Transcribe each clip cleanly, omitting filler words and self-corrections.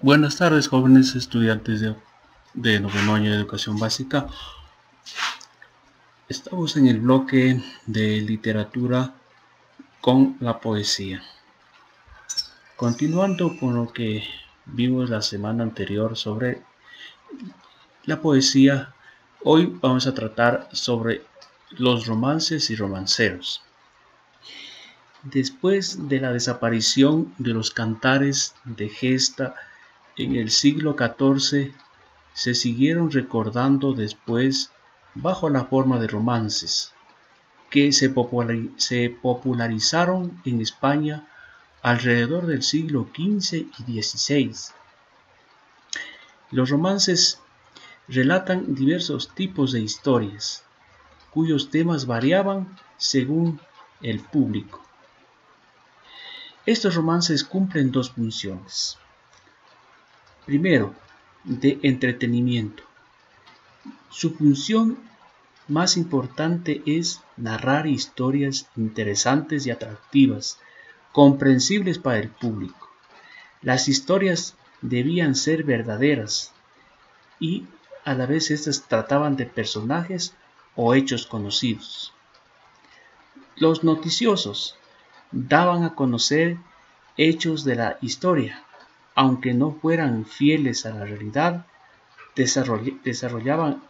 Buenas tardes, jóvenes estudiantes de noveno año de educación básica. Estamos en el bloque de literatura con la poesía. Continuando con lo que vimos la semana anterior sobre la poesía, hoy vamos a tratar sobre los romances y romanceros. Después de la desaparición de los cantares de gesta en el siglo XIV, se siguieron recordando después bajo la forma de romances, que se popularizaron en España alrededor del siglo XV y XVI. Los romances relatan diversos tipos de historias, cuyos temas variaban según el público. Estos romances cumplen dos funciones. Primero, de entretenimiento. Su función más importante es narrar historias interesantes y atractivas, comprensibles para el público. Las historias debían ser verdaderas y a la vez estas trataban de personajes o hechos conocidos. Los noticiosos daban a conocer hechos de la historia, aunque no fueran fieles a la realidad, desarrollaban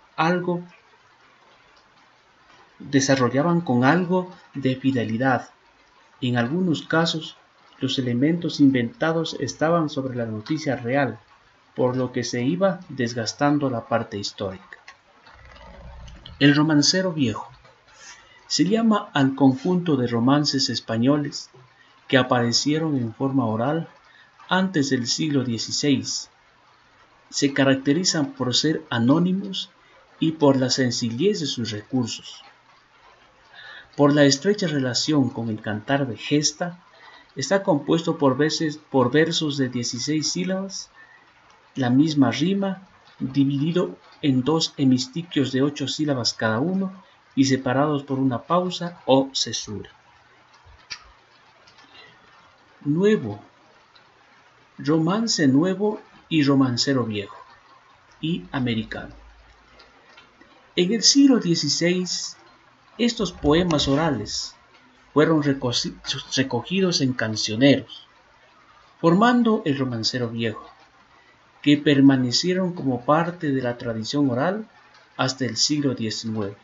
con algo de fidelidad. En algunos casos, los elementos inventados estaban sobre la noticia real, por lo que se iba desgastando la parte histórica. El romancero viejo se llama al conjunto de romances españoles que aparecieron en forma oral antes del siglo XVI. Se caracterizan por ser anónimos y por la sencillez de sus recursos. Por la estrecha relación con el cantar de gesta, está compuesto por versos de 16 sílabas, la misma rima, dividido en dos hemistiquios de 8 sílabas cada uno y separados por una pausa o cesura. Nuevo, romance nuevo y romancero viejo y americano. En el siglo XVI, estos poemas orales fueron recogidos en cancioneros, formando el romancero viejo, que permanecieron como parte de la tradición oral hasta el siglo XIX,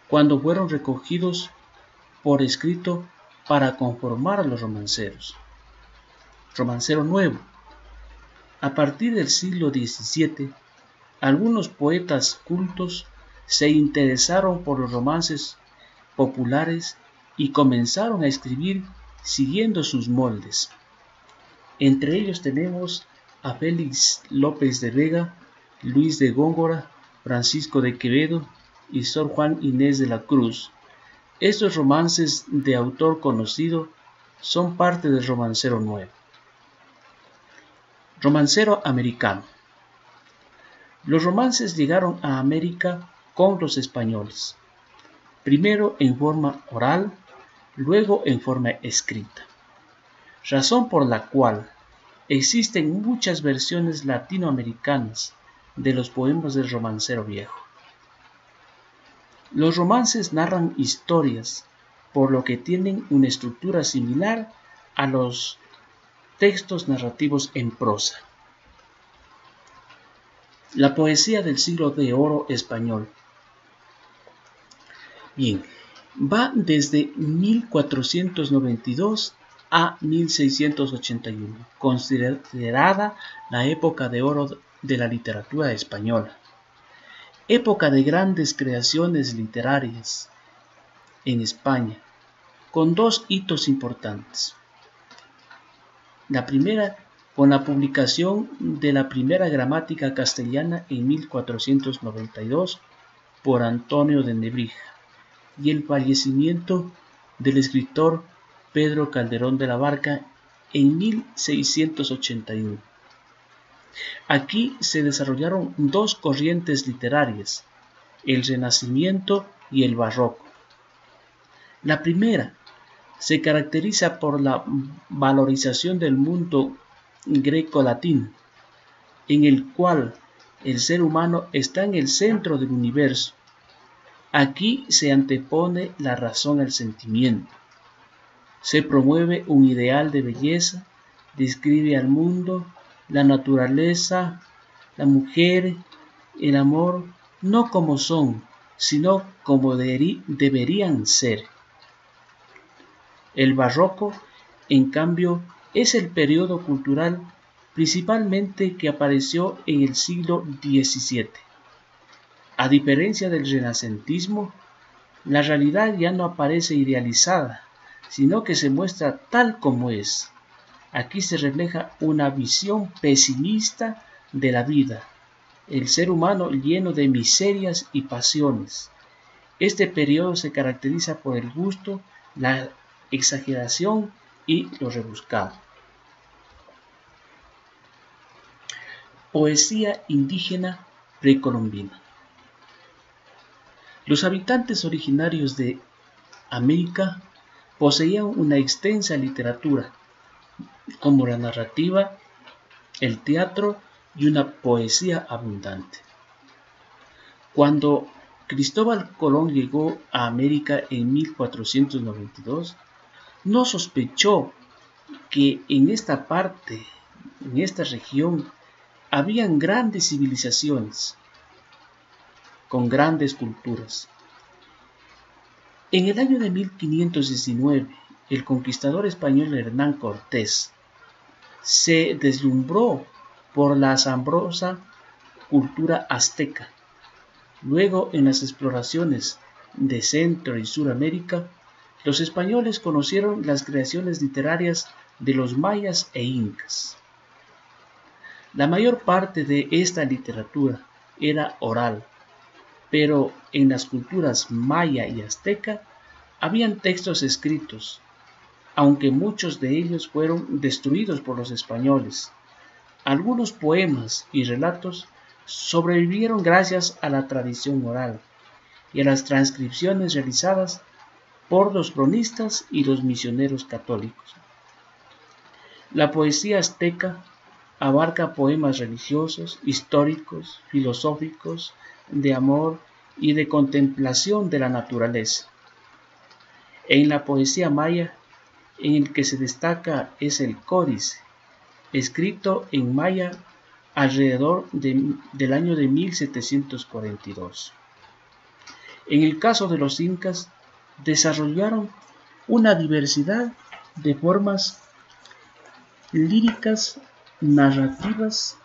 cuando fueron recogidos por escrito para conformar a los romanceros. Romancero nuevo. A partir del siglo XVII, algunos poetas cultos se interesaron por los romances populares y comenzaron a escribir siguiendo sus moldes. Entre ellos tenemos a Félix López de Vega, Luis de Góngora, Francisco de Quevedo y Sor Juan Inés de la Cruz. Estos romances de autor conocido son parte del romancero nuevo. Romancero americano. Los romances llegaron a América con los españoles, primero en forma oral, luego en forma escrita, razón por la cual existen muchas versiones latinoamericanas de los poemas del romancero viejo. Los romances narran historias, por lo que tienen una estructura similar a los textos narrativos en prosa. La poesía del siglo de oro español. Bien, va desde 1492 a 1681, considerada la época de oro de la literatura española. Época de grandes creaciones literarias en España, con dos hitos importantes. La primera, con la publicación de la primera gramática castellana en 1492 por Antonio de Nebrija, y el fallecimiento del escritor Pedro Calderón de la Barca en 1681. Aquí se desarrollaron dos corrientes literarias, el Renacimiento y el Barroco. La primera se caracteriza por la valorización del mundo greco-latín, en el cual el ser humano está en el centro del universo. Aquí se antepone la razón al sentimiento. Se promueve un ideal de belleza, describe al mundo, la naturaleza, la mujer, el amor, no como son, sino como deberían ser. El barroco, en cambio, es el periodo cultural principalmente que apareció en el siglo XVII. A diferencia del renacentismo, la realidad ya no aparece idealizada, sino que se muestra tal como es. Aquí se refleja una visión pesimista de la vida, el ser humano lleno de miserias y pasiones. Este periodo se caracteriza por el gusto, la exageración y lo rebuscado. Poesía indígena precolombina. Los habitantes originarios de América poseían una extensa literatura, como la narrativa, el teatro y una poesía abundante. Cuando Cristóbal Colón llegó a América en 1492, no sospechó que en esta región, habían grandes civilizaciones con grandes culturas. En el año de 1519, el conquistador español Hernán Cortés se deslumbró por la asombrosa cultura azteca. Luego, en las exploraciones de Centro y Suramérica, los españoles conocieron las creaciones literarias de los mayas e incas. La mayor parte de esta literatura era oral, pero en las culturas maya y azteca habían textos escritos, aunque muchos de ellos fueron destruidos por los españoles. Algunos poemas y relatos sobrevivieron gracias a la tradición oral y a las transcripciones realizadas por los cronistas y los misioneros católicos. La poesía azteca abarca poemas religiosos, históricos, filosóficos, de amor y de contemplación de la naturaleza. En la poesía maya, en el que se destaca es el códice, escrito en maya alrededor del año de 1742. En el caso de los incas, desarrollaron una diversidad de formas líricas, narrativas,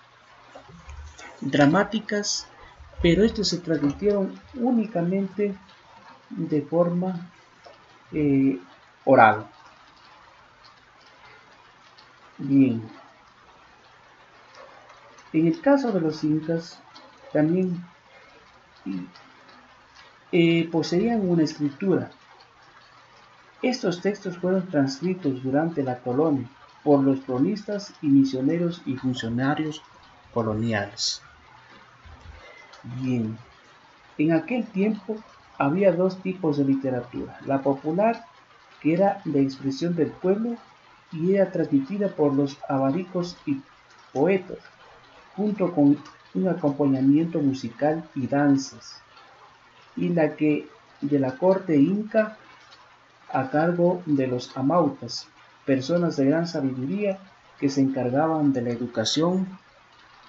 dramáticas, pero estos se transmitieron únicamente de forma oral. Bien. En el caso de los incas, también poseían una escritura. Estos textos fueron transcritos durante la colonia por los cronistas y misioneros y funcionarios coloniales. Bien, en aquel tiempo había dos tipos de literatura: la popular, que era de expresión del pueblo y era transmitida por los abaricos y poetas, junto con un acompañamiento musical y danzas, y la que de la corte inca, a cargo de los amautas, personas de gran sabiduría que se encargaban de la educación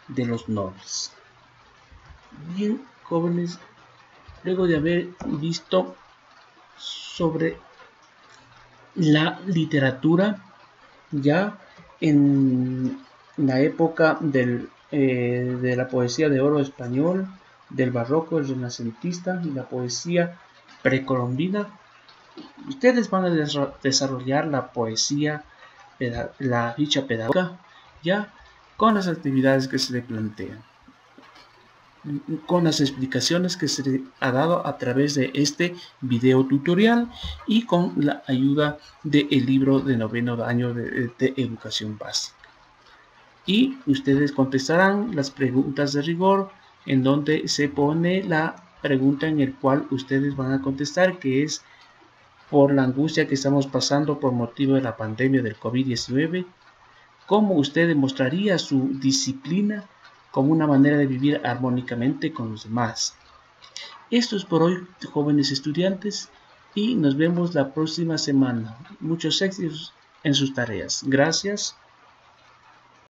de los nobles. Bien, jóvenes, luego de haber visto sobre la literatura ya en la época de la poesía de oro español, del barroco, el renacentista y la poesía precolombina, ustedes van a desarrollar la poesía, la ficha pedagógica, ya con las actividades que se le plantean, con las explicaciones que se le ha dado a través de este video tutorial y con la ayuda del libro de noveno año de educación básica. Y ustedes contestarán las preguntas de rigor, en donde se pone la pregunta en el cual ustedes van a contestar, que es: por la angustia que estamos pasando por motivo de la pandemia del COVID-19, cómo usted demostraría su disciplina como una manera de vivir armónicamente con los demás. Esto es por hoy, jóvenes estudiantes, y nos vemos la próxima semana. Muchos éxitos en sus tareas. Gracias.